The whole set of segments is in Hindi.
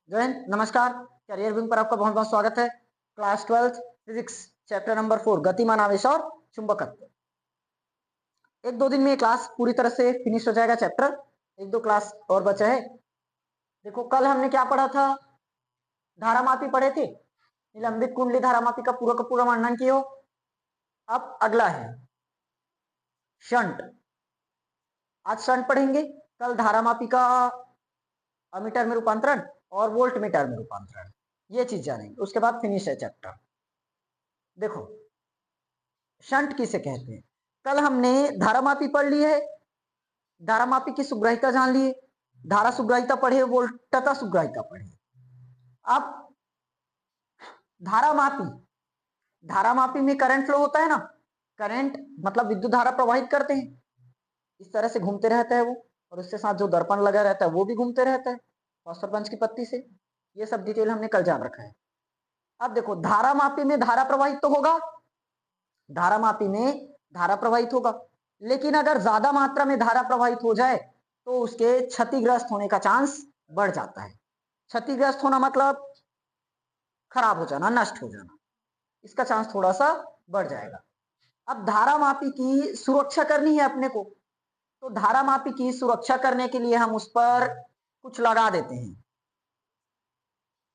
जय हिंद, नमस्कार। करियर विंग पर आपका बहुत बहुत स्वागत है। क्लास 12 फिजिक्स चैप्टर नंबर 4 गतिमान आवेश और चुंबकत्व। एक दो दिन में ये क्लास पूरी तरह से फिनिश हो जाएगा चैप्टर। एक दो क्लास और बचा है। देखो कल हमने क्या पढ़ा था, धारामापी पढ़े थे। निलंबित कुंडली धारामापी का पूरा वर्णन किया। अब अगला है शंट। आज शंट पढ़ेंगे, कल धारामापी का अमीटर में रूपांतरण और वोल्ट मीटर में रूपांतरण, ये चीज जानेंगे। उसके बाद फिनिश है चैप्टर। देखो शंट किसे कहते हैं, कल हमने धारामापी पढ़ ली है, धारामापी की सुग्राहिता जान लिए, धारा सुग्राहिता पढ़े, वोल्टता सुग्राहिता पढ़े। अब धारामापी, धारामापी में करंट फ्लो होता है ना, करंट मतलब विद्युत धारा प्रवाहित करते हैं, इस तरह से घूमते रहता है वो, और उसके साथ जो दर्पण लगा रहता है वो भी घूमते रहता है फॉस्फोर पंच की पत्ती से। ये सब डिटेल हमने कल जान रखा है। अब देखो धारामापी में धारा प्रवाहित तो होगा, धारामापी में धारा प्रवाहित होगा, लेकिन अगर ज्यादा मात्रा में धारा प्रवाहित हो जाए तो उसके क्षतिग्रस्त होने का चांस बढ़ जाता है। क्षतिग्रस्त होना मतलब खराब हो जाना, नष्ट हो जाना, इसका चांस थोड़ा सा बढ़ जाएगा। अब धारामापी की सुरक्षा करनी है अपने को, तो धारामापी की सुरक्षा करने के लिए हम उस पर कुछ लगा देते हैं,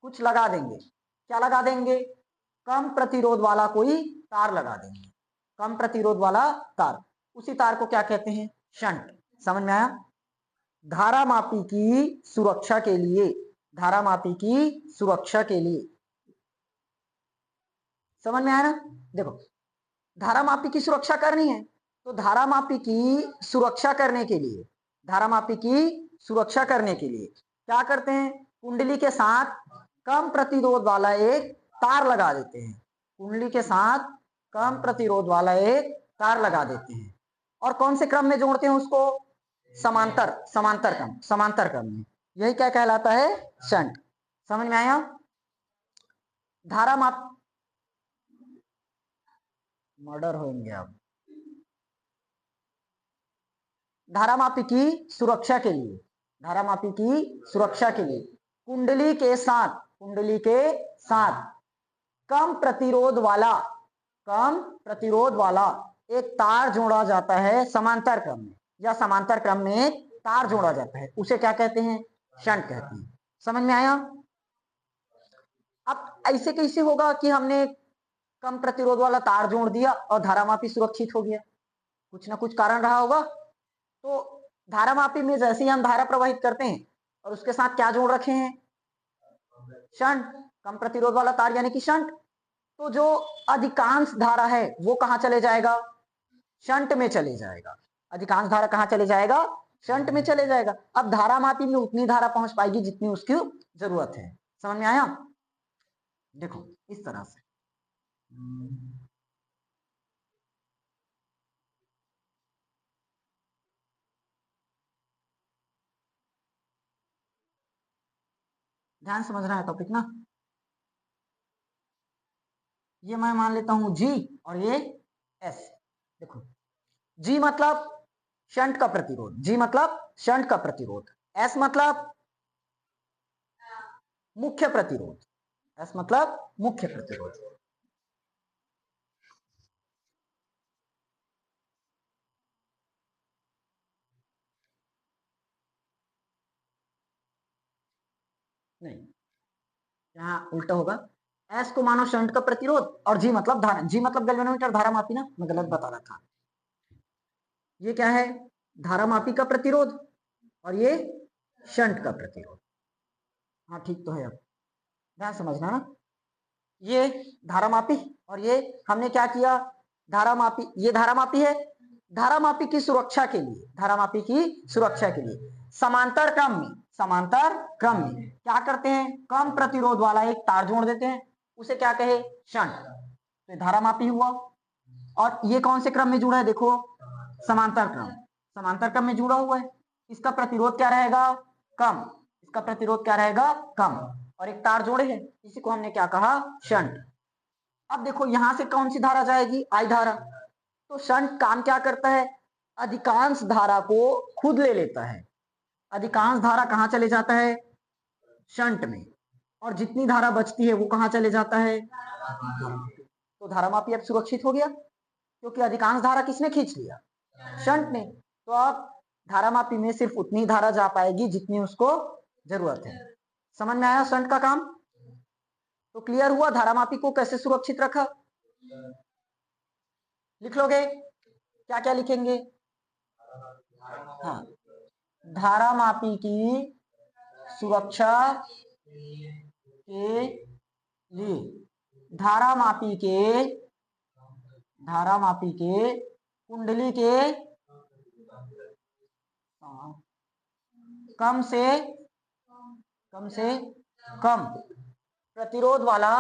कुछ लगा देंगे। क्या लगा देंगे, कम प्रतिरोध वाला कोई तार लगा देंगे, कम प्रतिरोध वाला तार। उसी तार को क्या कहते हैं, शंट। समझ में आया। धारामापी की सुरक्षा के लिए, धारामापी की सुरक्षा के लिए, समझ में आया ना। देखो धारामापी की सुरक्षा करनी है, तो धारामापी की सुरक्षा करने के लिए, धारामापी की सुरक्षा करने के लिए क्या करते हैं, कुंडली के साथ कम प्रतिरोध वाला एक तार लगा देते हैं, कुंडली के साथ कम प्रतिरोध वाला एक तार लगा देते हैं। और कौन से क्रम में जोड़ते हैं उसको, समांतर, समांतर क्रम, समांतर क्रम में। यही क्या कहलाता है, शंट। समझ में आया। धारामाप मर्डर होंगे आप। धारामापी की सुरक्षा के लिए, धारामापी की सुरक्षा के लिए कुंडली के साथ, कुंडली के साथ कम प्रतिरोध वाला, कम प्रतिरोध वाला एक तार जोड़ा जाता है समांतर क्रम में, या समांतर क्रम में एक तार जोड़ा जाता है, उसे क्या कहते हैं, शंट कहते हैं। समझ में आया। अब ऐसे कैसे होगा कि हमने कम प्रतिरोध वाला तार जोड़ दिया और धारामापी सुरक्षित हो गया, कुछ ना कुछ कारण रहा होगा। तो धारामापी में जैसे ही हम धारा प्रवाहित करते हैं और उसके साथ क्या जोड़ रखे हैं, शंट, कम प्रतिरोध वाला तार यानी कि शंट। तो जो अधिकांश धारा है वो कहां चले जाएगा, शंट में चले जाएगा। अधिकांश धारा कहां चले जाएगा, शंट में चले जाएगा। अब धारामापी में उतनी धारा पहुंच पाएगी जितनी उसकी जरूरत है। समझ में आया। देखो इस तरह से ध्यान समझना है टॉपिक ना। ये मैं मान लेता हूं जी और ये एस। देखो जी मतलब शंट का प्रतिरोध, जी मतलब शंट का प्रतिरोध, एस मतलब मुख्य प्रतिरोध, एस मतलब मुख्य प्रतिरोध। नहीं, यहाँ उल्टा होगा। एस को मानो शंट का प्रतिरोध और जी मतलब धारा, जी मतलब गैल्वेनोमीटर धारा मापी ना, मैं गलत बता रहा था। ये क्या है, धारा मापी का प्रतिरोध और ये शंट का प्रतिरोध। हाँ ठीक तो है। अब ध्यान समझना ना, ये धारामापी और ये हमने क्या किया, धारामापी, ये धारामापी है, धारामापी की सुरक्षा के लिए, धारामापी की सुरक्षा के लिए समांतर क्रम में, समांतर क्रम में क्या करते हैं, कम प्रतिरोध वाला एक तार जोड़ देते हैं, उसे क्या कहे, शंट। तो धारामापी हुआ। और ये कौन से क्रम में जुड़ा है, देखो समांतर क्रम, समांतर क्रम में जुड़ा हुआ है। इसका प्रतिरोध क्या रहेगा, कम, इसका प्रतिरोध क्या रहेगा, कम, और एक तार जोड़े हैं, इसी को हमने क्या कहा, शंट। अब देखो यहां से कौन सी धारा जाएगी, आई धारा। तो शंट काम क्या करता है, अधिकांश धारा को खुद ले लेता है। अधिकांश धारा कहां चले जाता है, शंट में। और जितनी धारा बचती है वो कहाँ चले जाता है, तो धारामापी अब सुरक्षित हो गया, क्योंकि अधिकांश धारा किसने खींच लिया, शंट ने। तो अब धारामापी में सिर्फ उतनी धारा जा पाएगी जितनी उसको जरूरत है। समझ में आया शंट का काम? तो क्लियर हुआ धारामापी को कैसे सुरक्षित रखा। लिख लोगे, क्या क्या लिखेंगे? हाँ, धारामापी की सुरक्षा के लिए धारामापी के कुंडली के कम से कम प्रतिरोध वाला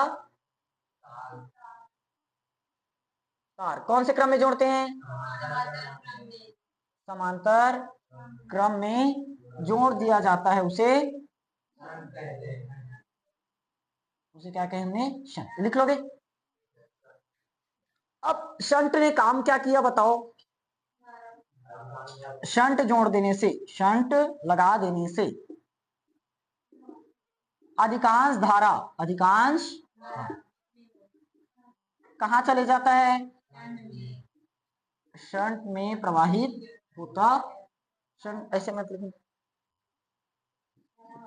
तार कौन से क्रम में जोड़ते हैं, समांतर क्रम में जोड़ दिया जाता है, उसे क्या कहेंगे, शंट। लिख लोगे। अब शंट ने काम क्या किया बताओ। शंट जोड़ देने से, शंट लगा देने से अधिकांश धारा कहां चले जाता है, शंट में प्रवाहित होता। शंट ऐसे मतलब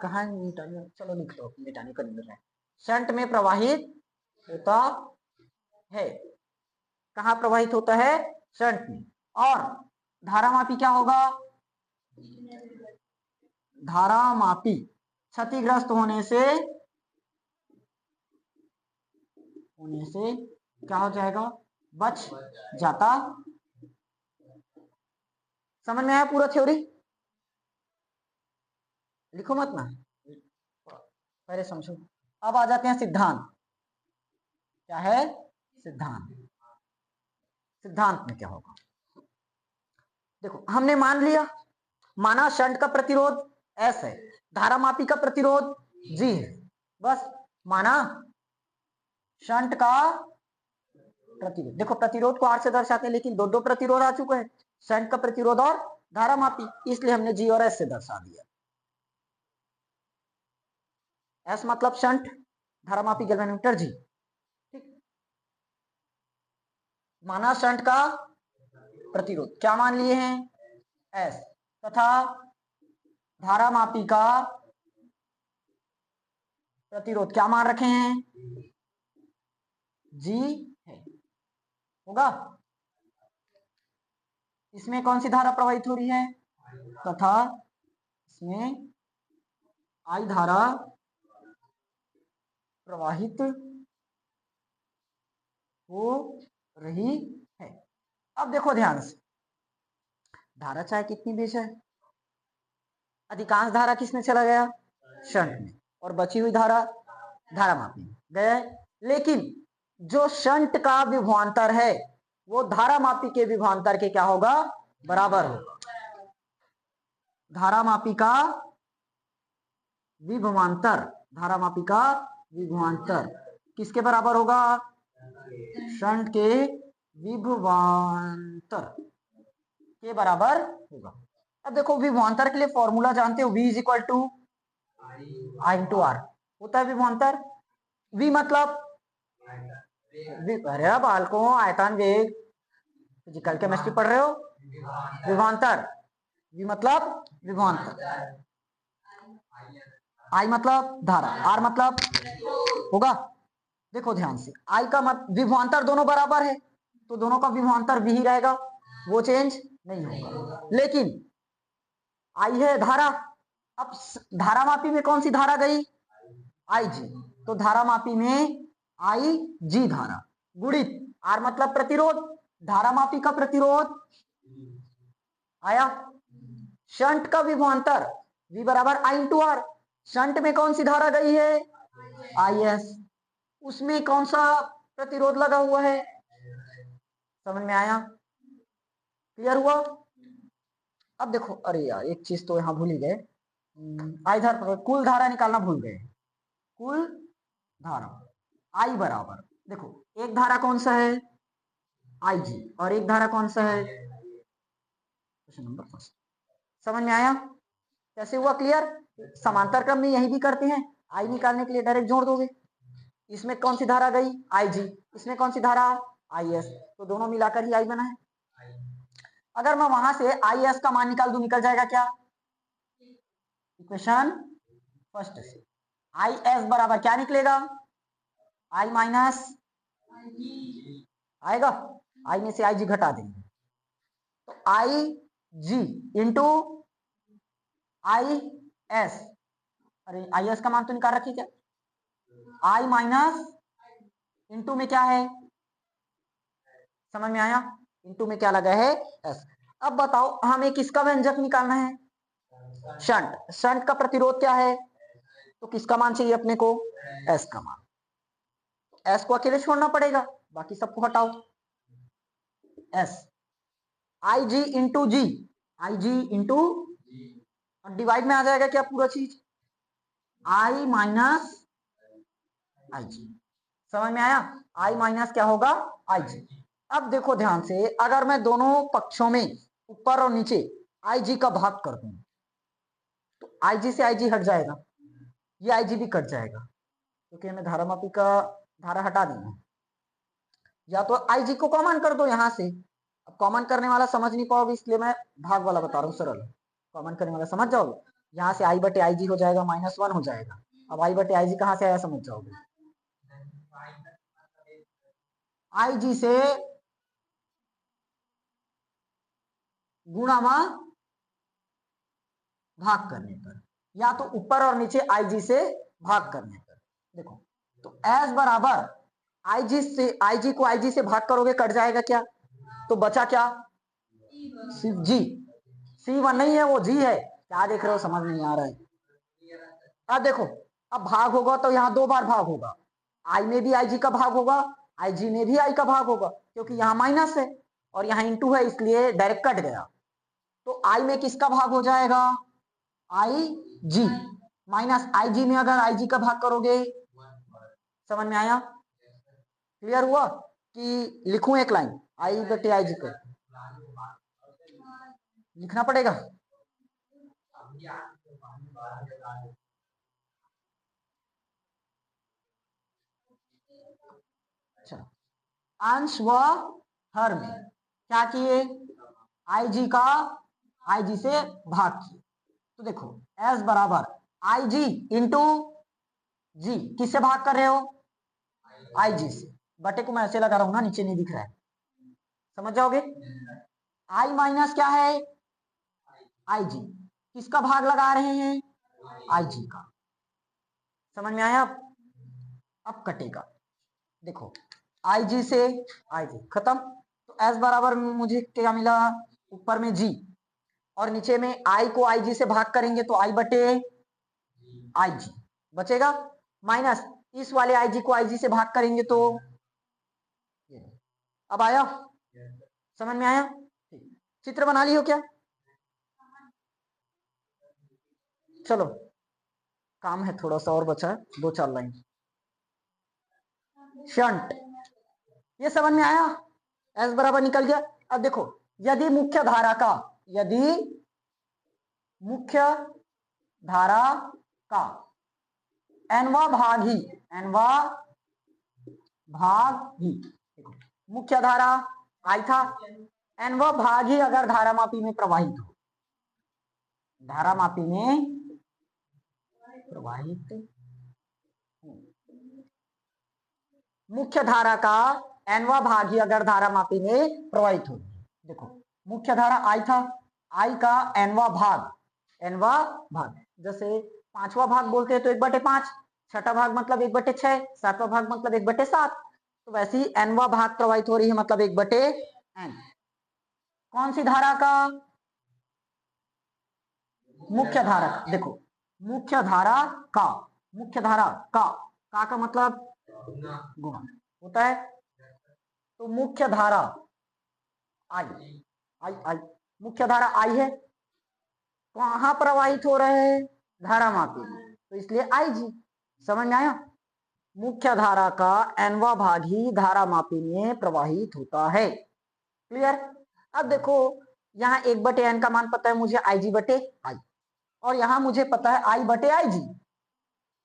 कहां मिटाने, चलो लिख लो, मिटाने का नहीं मिल रहा है। शंट में प्रवाहित होता है, कहां प्रवाहित होता है, शंट में। और धारामापी क्या होगा, धारामापी क्षतिग्रस्त होने से क्या हो जाएगा, बच जाता। समझ में आया पूरा थ्योरी? लिखो मत ना, पहले समझो। अब आ जाते हैं सिद्धांत। क्या है सिद्धांत? सिद्धांत में क्या होगा, देखो हमने मान लिया, माना शंट का प्रतिरोध S है, धारामापी का प्रतिरोध G है। बस माना शंट का प्रतिरोध, देखो प्रतिरोध को R से दर्शाते हैं, लेकिन दो प्रतिरोध आ चुके हैं, शंट का प्रतिरोध और धारामापी, इसलिए हमने G और S से दर्शा दिया। S मतलब शंट, धारामापी गैल्वेनोमीटर G। ठीक, माना शंट का प्रतिरोध क्या मान लिए हैं, S, तथा धारामापी का प्रतिरोध क्या मान रखे हैं, G है। होगा, इसमें कौन सी धारा प्रवाहित हो रही है, तथा इसमें I धारा प्रवाहित हो रही है। अब देखो ध्यान से, धारा चाहे कितनी भी है, अधिकांश धारा किसमें चला गया, शंट में, और बची हुई धारा धारामापी में गए। लेकिन जो शंट का विभवांतर है वो धारामापी के विभवांतर के क्या होगा, बराबर होगा। धारामापी का विभवांतर किसके बराबर होगा, शंट के विभवांतर के बराबर होगा। अब देखो विभवांतर के लिए फॉर्मूला जानते हो, V is equal to I into R होता है विभवांतर। V मतलब अरे बालकों आयतन वेग, फिजिकल केमिस्ट्री पढ़ रहे हो, विभवांतर, V मतलब विभवांतर, I मतलब धारा, R मतलब होगा। देखो ध्यान से, I का विभवांतर दोनों बराबर है, तो दोनों का विभवांतर V ही रहेगा, वो चेंज नहीं होगा। लेकिन I है धारा, अब धारामापी में कौन सी धारा गई, IG, तो धारामापी में IG धारा गुणित R मतलब प्रतिरोध, धारामापी का प्रतिरोध आया, शंट का विभवांतर V बराबर I इंटू आर, शंट में कौन सी धारा गई है, IS, उसमें कौन सा प्रतिरोध लगा हुआ है, समझ में आया, क्लियर हुआ। अब देखो, अरे यार एक चीज तो यहां भूल ही गए, इधर कुल धारा निकालना भूल गए, कुल धारा I बराबर, देखो एक धारा कौन सा है IG और एक धारा कौन सा है, क्वेश्चन नंबर फर्स्ट। समझ में आया कैसे हुआ, क्लियर। समांतर क्रम में यही भी करते हैं, आई निकालने के लिए डायरेक्ट जोड़ दोगे। इसमें कौन सी धारा गई, आई जी, इसमें कौन सी धारा, आई एस, तो दोनों मिलाकर ही आई बना है। अगर मैं वहां से आई एस का मान निकाल दूं, निकल जाएगा क्या, इक्वेशन फर्स्ट से आई एस बराबर क्या निकलेगा, आई माइनस आएगा, आई में से आई जी घटा देंगे तो आई जी इंटू आई एस, अरे आई एस का मान तो निकाल रखी क्या, आई माइनस इंटू में क्या है, समझ में आया, इंटू में क्या लगा है, एस। अब बताओ हमें किसका व्यंजक निकालना है, शंट, शंट का प्रतिरोध क्या है, तो किसका मान चाहिए अपने को, एस का मान, एस को अकेले छोड़ना पड़ेगा, बाकी सबको हटाओ, S I G into G, I G into, divide में आ जाएगा क्या पूरा चीज, आई माइनस आई जी, समझ में आया, आई माइनस क्या होगा, आई जी। अब देखो ध्यान से, अगर मैं दोनों पक्षों में ऊपर और नीचे आई जी का भाग कर दूं तो आई जी से आई जी हट जाएगा, ये आई जी भी कट जाएगा, क्योंकि हमें धारामापी का धारा हटा देना, या तो आई जी को कॉमन कर दो यहां से, अब कॉमन करने वाला समझ नहीं पाओगे इसलिए मैं भाग वाला बता रहा हूँ, सरल, कॉमन करने वाला समझ जाओगे, यहाँ से आई बटे आई जी हो जाएगा, -1 हो जाएगा, अब आई बटे आई जी कहाँ से आया समझ जाओगे, आई जी से गुणा में भाग करने पर, या तो ऊपर और नीचे आई जी से भाग करने पर, देखो तो एस बराबर आई जी से, आई जी को आई जी से भाग करोगे कट जाएगा क्या, तो बचा क्या, सिर्फ जी, सी वन नहीं है वो जी है, क्या देख रहे हो समझ नहीं आ रहा है। अब देखो, अब भाग होगा तो यहाँ 2 बार भाग होगा, आई में भी आई जी का भाग होगा, आई जी में भी आई का भाग होगा, क्योंकि यहाँ माइनस है और यहाँ इंटू है इसलिए डायरेक्ट कट गया, तो आई में किसका भाग हो जाएगा, आई जी, माइनस आई जी में अगर आई जी का भाग करोगे, समझ में आया, क्लियर हुआ, कि लिखूं एक लाइन, आई बटे आई जी कर लिखना पड़ेगा, अच्छा, अंश व हर में क्या किए, आई जी का आई जी से भाग किए, तो देखो एस बराबर आई जी इंटू जी, किससे भाग कर रहे हो, आई जी से, बटे को मैं ऐसे लगा रहा हूं ना, नीचे नहीं दिख रहा है, समझ जाओगे, आई माइनस क्या है, आई जी, किसका भाग लगा रहे हैं, आई जी का, समझ में आया, अब कटेगा, देखो आई जी से आई जी खत्म, तो एस बराबर मुझे क्या मिला, ऊपर में जी और नीचे में आई को आई जी से भाग करेंगे तो आई बटे आई जी बचेगा, माइनस इस वाले आई जी को आई जी से भाग करेंगे तो, अब आया, समझ में आया, चित्र बना लियो क्या, चलो काम है थोड़ा सा और बचा है, 2-4 लाइन, शंट, ये समझ में आया, एस बराबर निकल गया। अब देखो यदि मुख्य धारा का, यदि मुख्य धारा का एनवा भाग ही, एनवा भाग ही, देखो मुख्य धारा आई था, एनवा भाग ही अगर धारामापी में प्रवाहित हो, धारामापी में प्रवाहित, मुख्य धारा का एनवा भाग ही अगर धारामापी में प्रवाहित हो, देखो मुख्य धारा आई था, आई का एनवा भाग, एनवा भाग जैसे 5वां भाग बोलते हैं तो 1/5, छठा भाग मतलब 1/6, 7वां भाग मतलब 1/7, तो वैसे ही एनवा भाग प्रवाहित हो रही है मतलब 1/n, कौन सी धारा का, मुख्य धारा का, देखो मुख्य धारा का, मुख्य धारा का मतलब गुणा होता है, तो मुख्य धारा आई, आई आई, मुख्य धारा आई है, कहां प्रवाहित हो रहे हैं, धारामापी में, तो इसलिए आई जी, समझ में आया, मुख्य धारा का एनवा भाग ही धारामापी में प्रवाहित होता है, क्लियर। अब देखो यहाँ 1/n का मान पता है मुझे, आई जी बटे आई, और यहाँ मुझे पता है आई बटे आई जी,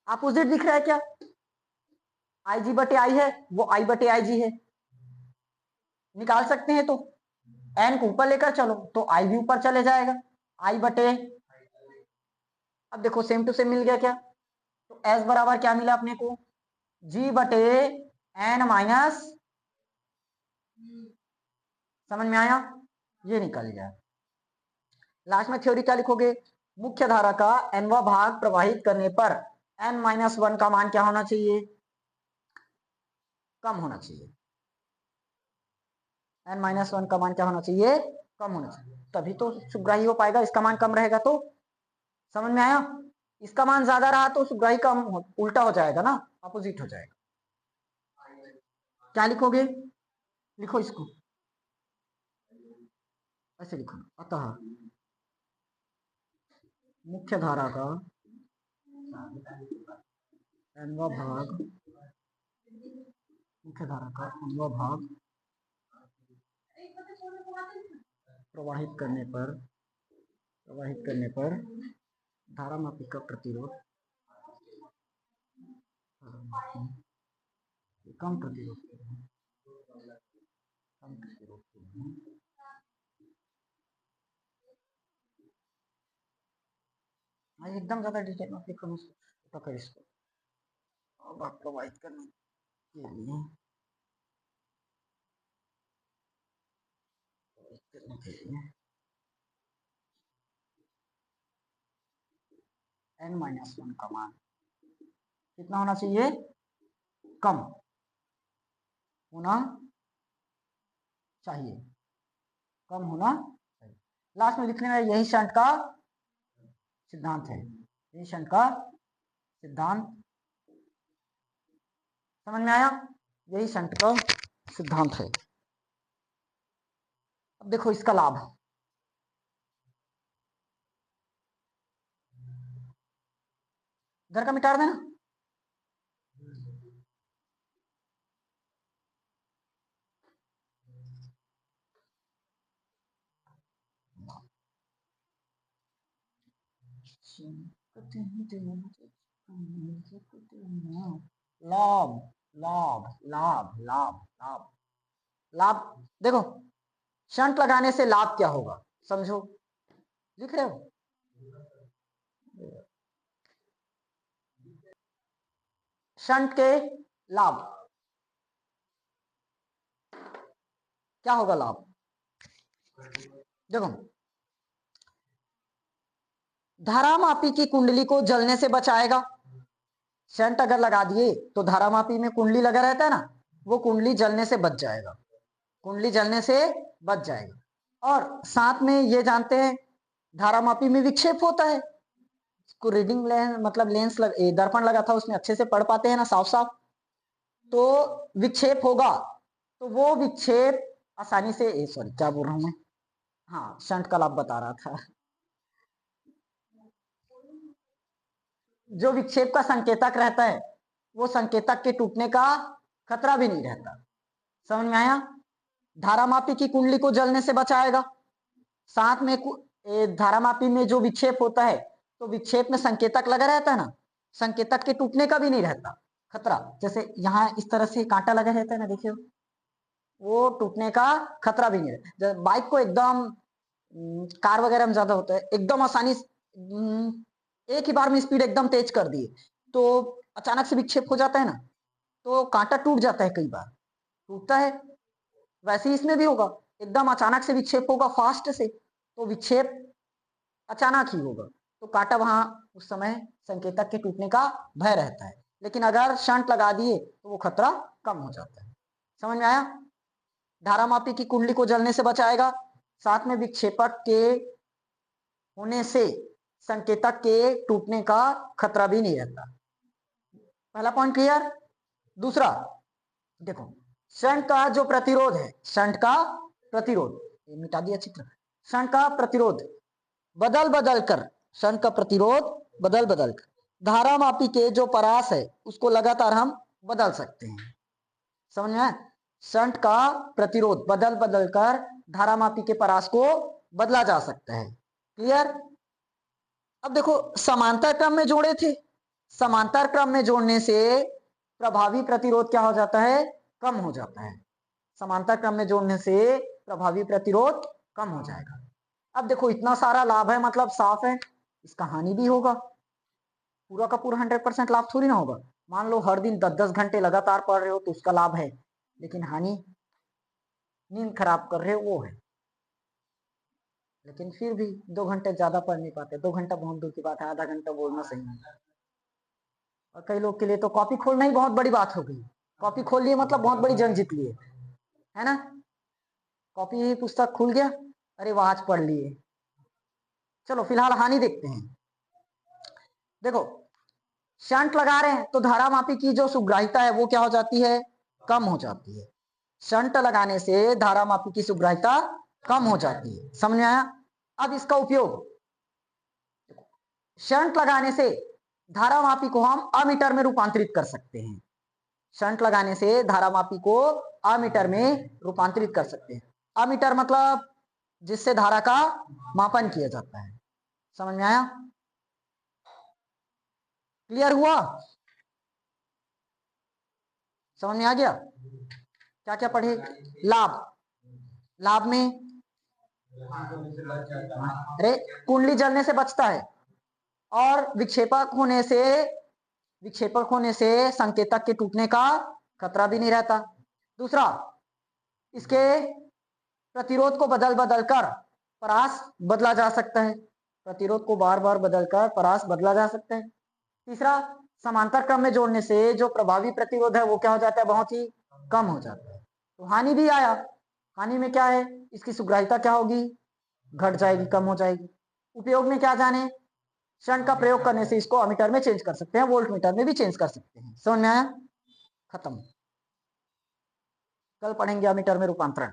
अपोजिट दिख रहा है क्या? आई जी बटे आई है, वो आई बटे आई जी है, निकाल सकते हैं। तो एन को ऊपर लेकर चलो तो आई भी ऊपर चले जाएगा, आई बटे। अब देखो सेम टू सेम मिल गया क्या? तो एस बराबर क्या मिला अपने को? जी बटे एन माइनस, समझ में आया? ये निकल गया। लास्ट में थ्योरी क्या लिखोगे? मुख्य धारा का एनवा भाग प्रवाहित करने पर n-1 का मान क्या होना चाहिए? कम होना चाहिए। n-1 का मान क्या होना चाहिए? कम होना चाहिए, तभी तो सुग्राही हो पाएगा। इसका मान कम रहेगा तो, समझ में आया? इसका मान ज्यादा रहा तो सुग्राही कम उल्टा हो जाएगा ना, अपोजिट हो जाएगा। क्या लिखोगे? लिखो इसको ऐसे लिखो, अतः मुख्य धारा का एनवा भाग, मुख्य धारा का एनवा भाग प्रवाहित करने पर धारामापी का प्रतिरोध कम प्रतिरोध एकदम ज्यादा डिटेल में लिखो तो कर इसको अब प्रोवाइड करने के लिए n-1 का मान कितना होना चाहिए? कम होना चाहिए, कम होना चाहिए। लास्ट में लिखने में यही शंट का सिद्धांत है, यही शंट का सिद्धांत, समझ में आया? यही शंट का सिद्धांत है। अब देखो इसका लाभ, घर का मिटा देना। लाभ लाभ लाभ लाभ लाभ लाभ, देखो शंट लगाने से लाभ क्या होगा समझो, लिख रहे हो? शंट के लाभ क्या होगा? लाभ देखो, धारामापी की कुंडली को जलने से बचाएगा। शंट अगर लगा दिए तो धारामापी में कुंडली लगा रहता है ना, वो कुंडली जलने से बच जाएगा, कुंडली जलने से बच जाएगा। और साथ में ये जानते हैं धारामापी में विक्षेप होता है, को रीडिंग लेंस मतलब दर्पण लगा था उसमें अच्छे से पढ़ पाते हैं ना साफ साफ, तो विक्षेप होगा तो वो विक्षेप आसानी से, सॉरी क्या बोल रहा हूं मैं, हाँ शंट का लाभ बता रहा था। जो विक्षेप का संकेतक रहता है वो संकेतक के टूटने का खतरा भी नहीं रहता, समझ में आया? धारामापी की कुंडली को जलने से बचाएगा, साथ में धारामापी में जो विक्षेप होता है तो विक्षेप में संकेतक लगा रहता है ना, संकेतक के टूटने का भी नहीं रहता खतरा। जैसे यहाँ इस तरह से कांटा लगा रहता है ना, देखियो वो टूटने का खतरा भी नहीं रहता। बाइक को एकदम कार वगैरह में ज्यादा होता है, एकदम आसानी एक ही बार में स्पीड एकदम तेज कर दिए तो अचानक से विक्षेप हो जाता है ना, तो कांटा टूट जाता है, कई बार टूटता है। वैसे ही इसमें भी होगा, एकदम अचानक से विक्षेप होगा फास्ट से, तो विक्षेप अचानक ही होगा तो कांटा वहां उस समय संकेतक के टूटने का भय रहता है। लेकिन अगर शंट लगा दिए तो वो खतरा कम हो जाता है, समझ में आया? धारामापी की कुंडली को जलने से बचाएगा, साथ में विक्षेपक के होने से संकेतक के टूटने का खतरा भी नहीं रहता। पहला पॉइंट क्लियर। दूसरा देखो, शंट का जो प्रतिरोध है, शंट का प्रतिरोध, ये मिटा दिया चित्र, शंट का प्रतिरोध बदल बदल कर, शंट का प्रतिरोध बदल बदल कर धारामापी के जो परास है उसको लगातार हम बदल सकते हैं, समझ में? शंट का प्रतिरोध बदल बदल कर धारामापी के परास को बदला जा सकता है, क्लियर? अब देखो समांतर क्रम में जोड़े थे समांतर क्रम में जोड़ने से प्रभावी प्रतिरोध क्या हो जाता है, कम हो जाता है। समांतर क्रम में जोड़ने से प्रभावी प्रतिरोध कम हो जाएगा। अब देखो इतना सारा लाभ है, मतलब साफ है इसका हानि भी होगा। पूरा का पूरा 100% लाभ थोड़ी ना होगा। मान लो हर दिन 10-10 घंटे लगातार पढ़ रहे हो तो उसका लाभ है, लेकिन हानि नींद खराब कर रहे हो वो है। लेकिन फिर भी 2 घंटे ज्यादा पढ़ नहीं पाते, 2 घंटा बहुत दूर की बात है, आधा घंटा बोलना सही नहीं है। और कई लोग के लिए तो कॉपी खोलना ही बहुत बड़ी बात हो गई। कॉपी खोल लिए मतलब बहुत बड़ी जंग जीत लिए, है ना। कॉपी पुस्तक खुल गया, अरे वह आज पढ़ लिए। चलो फिलहाल हानि देखते हैं। देखो शंट लगा रहे हैं तो धारामापी की जो सुग्राहिता है वो क्या हो जाती है, कम हो जाती है। शंट लगाने से धारामापी की सुग्राहिता कम हो जाती है, समझ में आया। अब इसका उपयोग, शंट लगाने से धारामापी को हम अमीटर में रूपांतरित कर सकते हैं। शंट लगाने से धारामापी को अमीटर में रूपांतरित कर सकते हैं। अमीटर मतलब जिससे धारा का मापन किया जाता है, समझ में आया, क्लियर हुआ, समझ में आ गया। क्या क्या पढ़े, लाभ, लाभ में अरे कुंडली जलने से बचता है, और विक्षेपक होने से संकेतक के टूटने का खतरा भी नहीं रहता। दूसरा, इसके प्रतिरोध को बदल बदल कर परास बदला जा सकता है, प्रतिरोध को बार बार बदलकर परास बदला जा सकता है। तीसरा, समांतर क्रम में जोड़ने से जो प्रभावी प्रतिरोध है वो क्या हो जाता है, बहुत ही कम हो जाता है। तो हानि भी आया, हानि में क्या है, इसकी सुग्राहिता क्या होगी, घट जाएगी, कम हो जाएगी। उपयोग में क्या जाने, शंट का प्रयोग करने से इसको अमीटर में चेंज कर सकते हैं, वोल्ट मीटर में भी चेंज कर सकते हैं, समझ में आया, खत्म। कल पढ़ेंगे अमीटर में रूपांतरण।